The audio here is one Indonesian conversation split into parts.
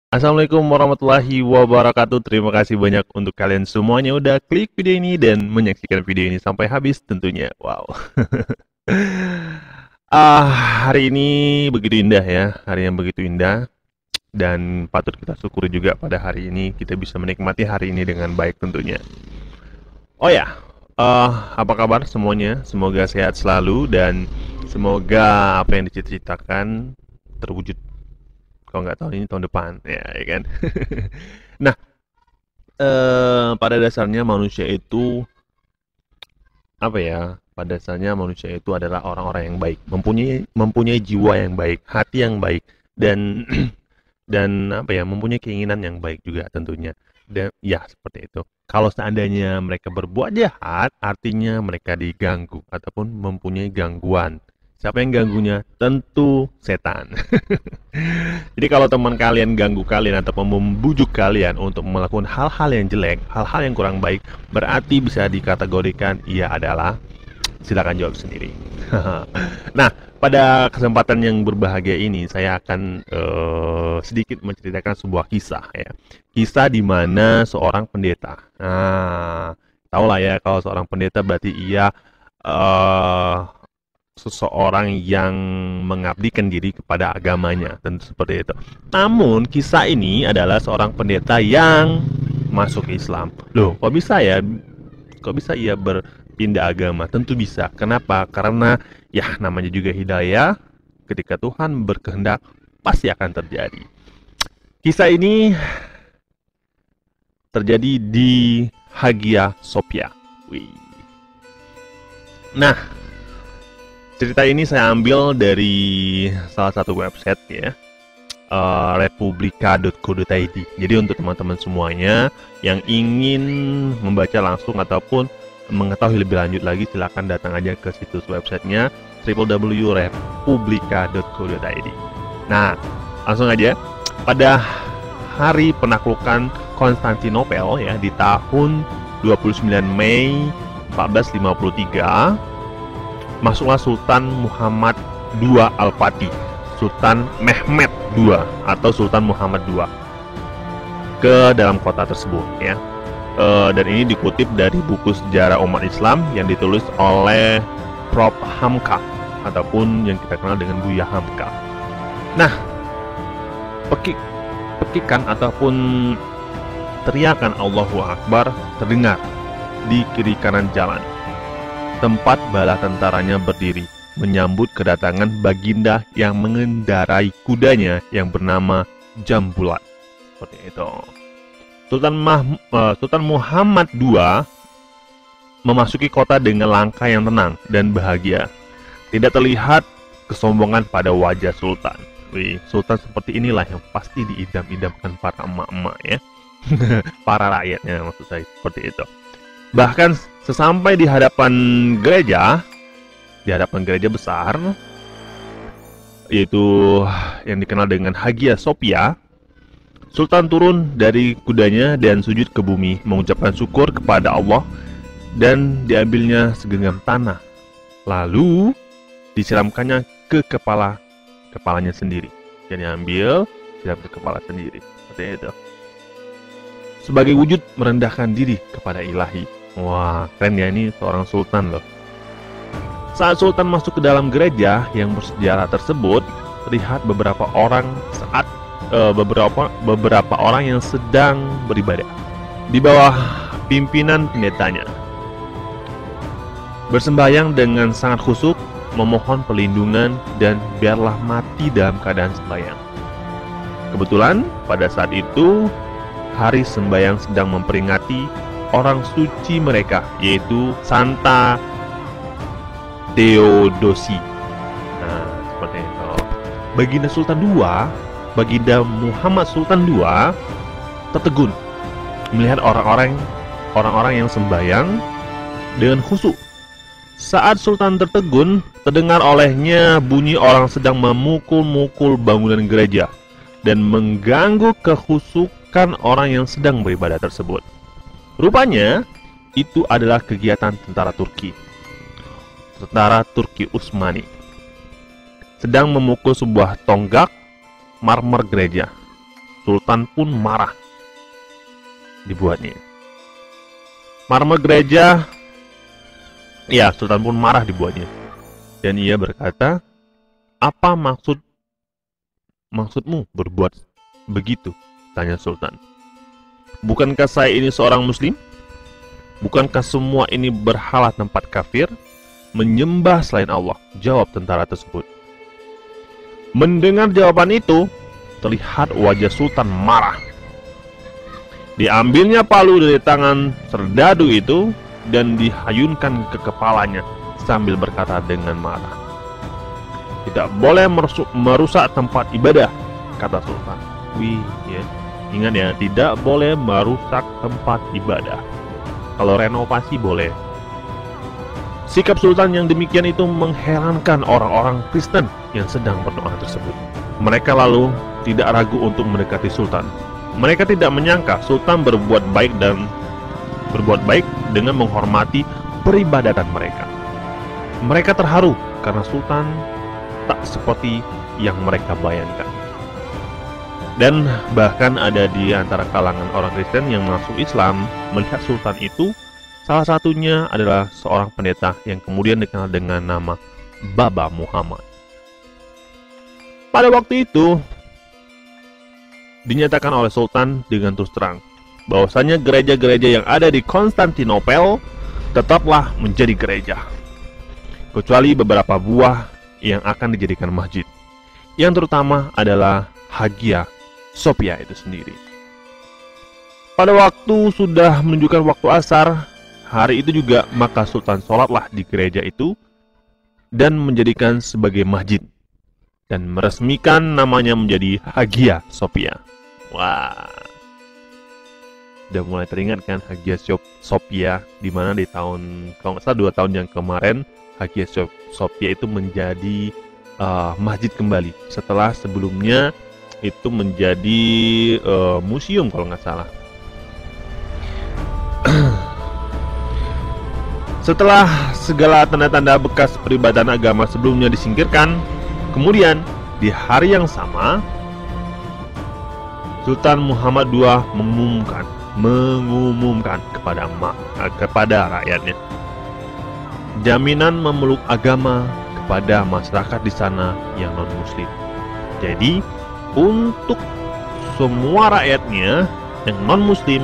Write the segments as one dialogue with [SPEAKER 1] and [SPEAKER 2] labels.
[SPEAKER 1] Assalamualaikum warahmatullahi wabarakatuh. Terima kasih banyak untuk kalian semuanya udah klik video ini dan menyaksikan video ini sampai habis tentunya. Wow. Hari ini begitu indah ya, hari yang begitu indah dan patut kita syukuri juga pada hari ini kita bisa menikmati hari ini dengan baik tentunya. Oh ya, apa kabar semuanya? Semoga sehat selalu dan semoga apa yang dicita-citakan terwujud. Kalau nggak tahun ini tahun depan, ya kan? Nah, pada dasarnya manusia itu apa ya? Pada dasarnya manusia itu adalah orang-orang yang baik, mempunyai jiwa yang baik, hati yang baik, dan dan apa ya? Mempunyai keinginan yang baik juga tentunya. Dan ya seperti itu. Kalau seandainya mereka berbuat jahat, artinya mereka diganggu ataupun mempunyai gangguan. Siapa yang ganggunya? Tentu setan. Jadi kalau teman kalian ganggu kalian atau membujuk kalian untuk melakukan hal-hal yang jelek, hal-hal yang kurang baik, berarti bisa dikategorikan ia adalah, silakan jawab sendiri. Nah, pada kesempatan yang berbahagia ini saya akan sedikit menceritakan sebuah kisah ya. Kisah di mana seorang pendeta. Nah, tahulah ya kalau seorang pendeta berarti ia seseorang yang mengabdikan diri kepada agamanya, tentu seperti itu. Namun kisah ini adalah seorang pendeta yang masuk Islam. Loh, kok bisa ya? Kok bisa ia berpindah agama? Tentu bisa. Kenapa? Karena ya namanya juga hidayah. Ketika Tuhan berkehendak pasti akan terjadi. Kisah ini terjadi di Hagia Sophia. Wih. Nah, cerita ini saya ambil dari salah satu website ya, republika.co.id. Jadi untuk teman-teman semuanya yang ingin membaca langsung ataupun mengetahui lebih lanjut lagi, silakan datang aja ke situs websitenya www.republika.co.id. Nah, langsung aja. Pada hari penaklukan Konstantinopel ya di tahun 29 Mei 1453, masuklah Sultan Muhammad II Al-Fatih, Sultan Mehmed II atau Sultan Muhammad II ke dalam kota tersebut ya. Dan ini dikutip dari buku sejarah umat Islam yang ditulis oleh Prof. Hamka ataupun yang kita kenal dengan Buya Hamka. Nah, pekikan ataupun teriakan Allahu Akbar terdengar di kiri kanan jalan. Tempat bala tentaranya berdiri menyambut kedatangan baginda yang mengendarai kudanya yang bernama Jambulat. Seperti itu. Sultan Muhammad II memasuki kota dengan langkah yang tenang dan bahagia. Tidak terlihat kesombongan pada wajah Sultan. Wih, Sultan seperti inilah yang pasti diidam-idamkan para emak-emak ya. Para rakyatnya maksud saya, seperti itu. Bahkan sesampai di hadapan gereja besar, yaitu yang dikenal dengan Hagia Sophia, Sultan turun dari kudanya dan sujud ke bumi, mengucapkan syukur kepada Allah dan diambilnya segenggam tanah. Lalu disiramkannya ke kepalanya sendiri. Jadi ambil, siram ke kepala sendiri. Seperti itu. Sebagai wujud merendahkan diri kepada ilahi. Wah, keren ya, ini seorang sultan loh. Saat Sultan masuk ke dalam gereja yang bersejarah tersebut, terlihat beberapa orang yang sedang beribadah di bawah pimpinan pendetanya. Bersembahyang dengan sangat khusyuk, memohon perlindungan dan biarlah mati dalam keadaan sembahyang. Kebetulan pada saat itu hari sembahyang sedang memperingati orang suci mereka, yaitu Santa Theodosi. Nah, seperti itu. Baginda Muhammad Sultan II tertegun melihat orang-orang yang sembahyang dengan khusyuk. Saat Sultan tertegun, terdengar olehnya bunyi orang sedang memukul-mukul bangunan gereja dan mengganggu kekhusyukan orang yang sedang beribadah tersebut. Rupanya, itu adalah kegiatan tentara Turki Utsmani, sedang memukul sebuah tonggak marmer gereja. Sultan pun marah dibuatnya. Marmer gereja, ya Sultan pun marah dibuatnya. Dan ia berkata, "Apa maksudmu berbuat begitu?" tanya Sultan. "Bukankah saya ini seorang muslim? Bukankah semua ini berhala tempat kafir, menyembah selain Allah?" jawab tentara tersebut. Mendengar jawaban itu, terlihat wajah Sultan marah. Diambilnya palu dari tangan serdadu itu dan dihayunkan ke kepalanya sambil berkata dengan marah, "Tidak boleh merusak tempat ibadah," kata Sultan. Wih, ya. Ingat ya, tidak boleh merusak tempat ibadah. Kalau renovasi boleh. Sikap Sultan yang demikian itu mengherankan orang-orang Kristen yang sedang berdoa tersebut. Mereka lalu tidak ragu untuk mendekati Sultan. Mereka tidak menyangka Sultan berbuat baik dengan menghormati peribadatan mereka. Mereka terharu karena Sultan tak seperti yang mereka bayangkan. Dan bahkan ada di antara kalangan orang Kristen yang masuk Islam melihat Sultan itu, salah satunya adalah seorang pendeta yang kemudian dikenal dengan nama Baba Muhammad. Pada waktu itu dinyatakan oleh Sultan dengan terus terang bahwasanya gereja-gereja yang ada di Konstantinopel tetaplah menjadi gereja, kecuali beberapa buah yang akan dijadikan masjid, yang terutama adalah Hagia Sophia itu sendiri. Pada waktu sudah menunjukkan waktu asar hari itu juga, maka Sultan sholatlah di gereja itu dan menjadikan sebagai masjid dan meresmikan namanya menjadi Hagia Sophia. Wah, udah mulai teringat kan Hagia Sophia, di mana di tahun, kalau nggak salah 2 tahun yang kemarin, Hagia Sophia itu menjadi masjid kembali setelah sebelumnya itu menjadi museum kalau nggak salah. Setelah segala tanda-tanda bekas peribadatan agama sebelumnya disingkirkan, kemudian di hari yang sama Sultan Muhammad II mengumumkan kepada rakyatnya jaminan memeluk agama kepada masyarakat di sana yang non-muslim. Jadi untuk semua rakyatnya yang non-muslim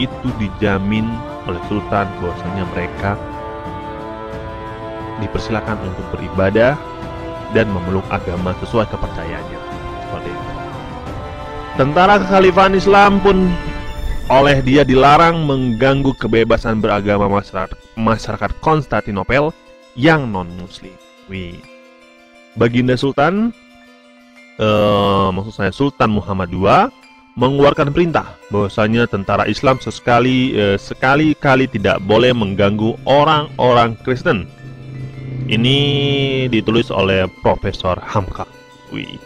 [SPEAKER 1] itu dijamin oleh Sultan bahwasanya mereka dipersilakan untuk beribadah dan memeluk agama sesuai kepercayaannya. Seperti itu. Tentara kekhalifahan Islam pun oleh dia dilarang mengganggu kebebasan beragama masyarakat Konstantinopel yang non-muslim. Wih. Baginda Sultan, maksud saya Sultan Muhammad II, mengeluarkan perintah bahwasanya tentara Islam sekali-kali tidak boleh mengganggu orang-orang Kristen. Ini ditulis oleh Profesor Hamka. Wih,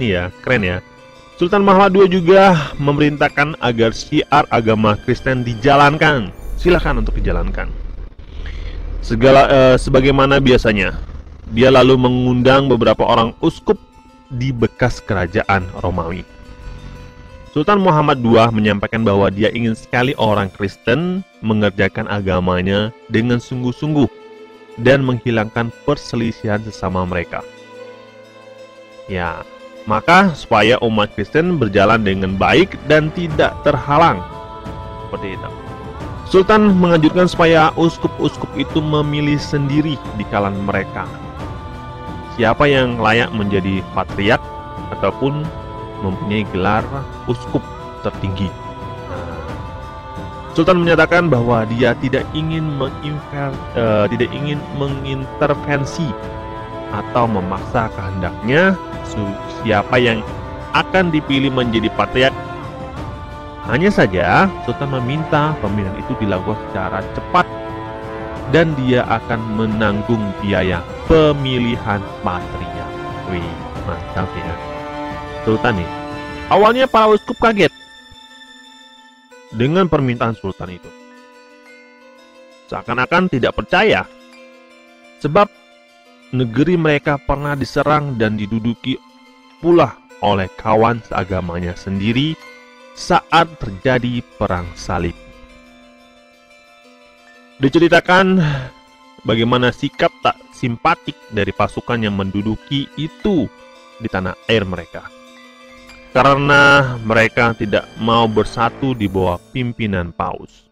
[SPEAKER 1] ini ya keren ya. Sultan Muhammad II juga memerintahkan agar syiar agama Kristen dijalankan. Silakan untuk dijalankan. Sebagaimana biasanya, dia lalu mengundang beberapa orang uskup di bekas kerajaan Romawi. Sultan Muhammad II menyampaikan bahwa dia ingin sekali orang Kristen mengerjakan agamanya dengan sungguh-sungguh dan menghilangkan perselisihan sesama mereka. Ya, maka supaya umat Kristen berjalan dengan baik dan tidak terhalang. Seperti itu. Sultan menganjurkan supaya uskup-uskup itu memilih sendiri di kalangan mereka siapa yang layak menjadi patriark ataupun mempunyai gelar uskup tertinggi. Sultan menyatakan bahwa dia tidak ingin mengintervensi atau memaksa kehendaknya siapa yang akan dipilih menjadi patriark. Hanya saja Sultan meminta pemilihan itu dilakukan secara cepat dan dia akan menanggung biaya pemilihan patriark. Wih, mantap ya Sultan nih. Awalnya para uskup kaget dengan permintaan Sultan itu, seakan-akan tidak percaya sebab negeri mereka pernah diserang dan diduduki pula oleh kawan seagamanya sendiri saat terjadi perang salib. Diceritakan bagaimana sikap tak simpatik dari pasukan yang menduduki itu di tanah air mereka, karena mereka tidak mau bersatu di bawah pimpinan Paus.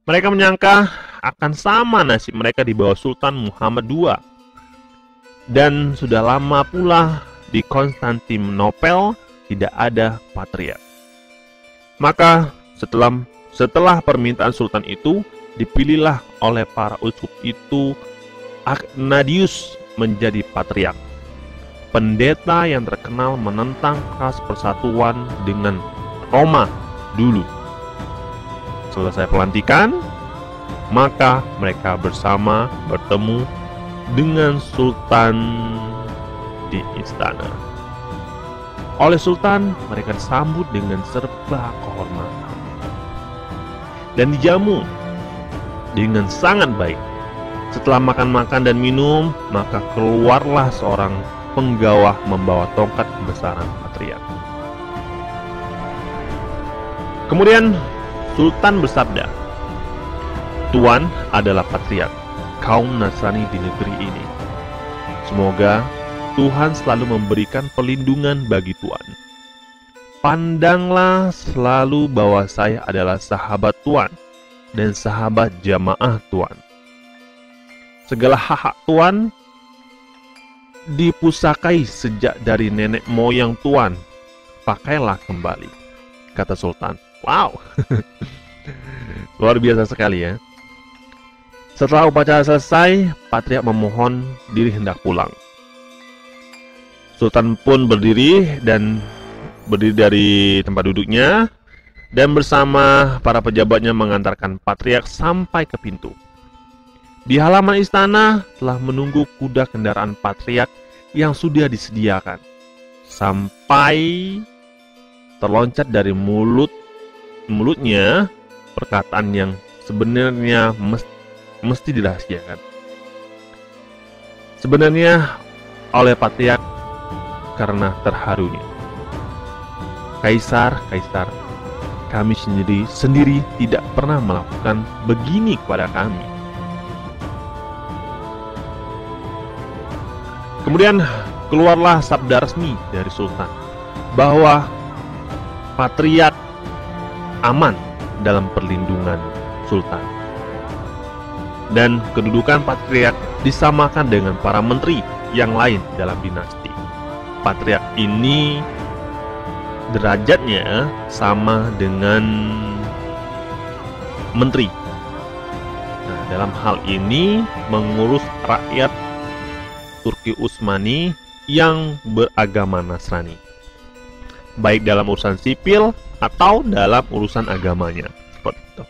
[SPEAKER 1] Mereka menyangka akan sama nasib mereka di bawah Sultan Muhammad II. Dan sudah lama pula di Konstantinopel tidak ada patriark. Maka setelah permintaan sultan itu, dipilihlah oleh para uskup itu Ignatius menjadi patriark. Pendeta yang terkenal menentang keras persatuan dengan Roma dulu. Selesai pelantikan, maka mereka bersama bertemu dengan sultan di istana. Oleh sultan, mereka disambut dengan serba kehormatan dan dijamu dengan sangat baik. Setelah makan-makan dan minum, maka keluarlah seorang penggawa membawa tongkat kebesaran patriark. Kemudian sultan bersabda, "Tuan adalah patriark kaum Nasrani di negeri ini. Semoga Tuhan selalu memberikan perlindungan bagi Tuan. Pandanglah selalu bahwa saya adalah sahabat Tuan dan sahabat jamaah Tuan. Segala hak Tuan dipusakai sejak dari nenek moyang Tuan. Pakailah kembali," kata sultan. Wow, luar biasa sekali ya. Setelah upacara selesai, patriark memohon diri hendak pulang. Sultan pun berdiri dari tempat duduknya dan bersama para pejabatnya mengantarkan patriark sampai ke pintu. Di halaman istana telah menunggu kuda kendaraan patriark yang sudah disediakan. Sampai terloncat dari mulutnya perkataan yang sebenarnya mesti dirahasiakan. Sebenarnya oleh patriark karena terharunya. Kaisar, kami sendiri tidak pernah melakukan begini kepada kami. Kemudian keluarlah sabda resmi dari sultan bahwa patriark aman dalam perlindungan sultan. Dan kedudukan patriark disamakan dengan para menteri yang lain dalam dinasti. Patriark ini derajatnya sama dengan menteri. Nah, dalam hal ini mengurus rakyat Turki Utsmani yang beragama Nasrani, baik dalam urusan sipil atau dalam urusan agamanya. Seperti itu.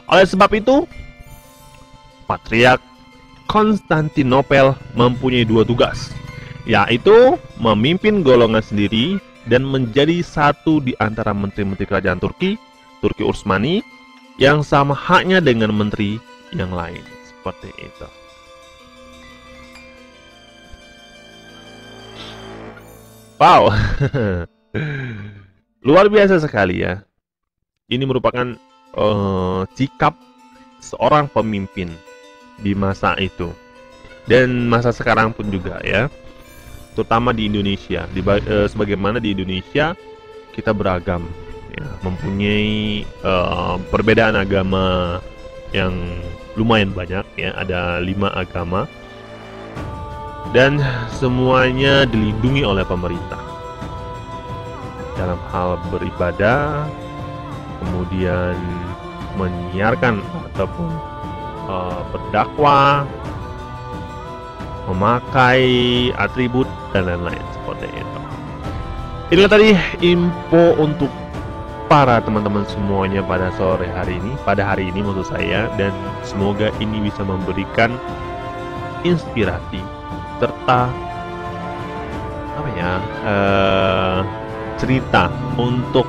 [SPEAKER 1] Oleh sebab itu, Patriark Konstantinopel mempunyai dua tugas, yaitu memimpin golongan sendiri dan menjadi satu di antara menteri-menteri kerajaan Turki Utsmani yang sama haknya dengan menteri yang lain. Seperti itu. Wow, luar biasa sekali ya. Ini merupakan sikap seorang pemimpin di masa itu dan masa sekarang pun juga ya, terutama di Indonesia. Sebagaimana di Indonesia kita beragam, ya, mempunyai perbedaan agama yang lumayan banyak ya, ada 5 agama. Dan semuanya dilindungi oleh pemerintah dalam hal beribadah, kemudian menyiarkan ataupun berdakwah, memakai atribut dan lain-lain seperti itu. Inilah tadi info untuk para teman-teman semuanya pada sore hari ini, pada hari ini maksud saya, dan semoga ini bisa memberikan inspirasi serta cerita untuk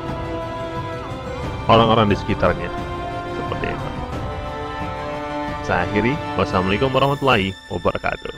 [SPEAKER 1] orang-orang di sekitarnya seperti itu. Saya akhiri, wassalamualaikum warahmatullahi wabarakatuh.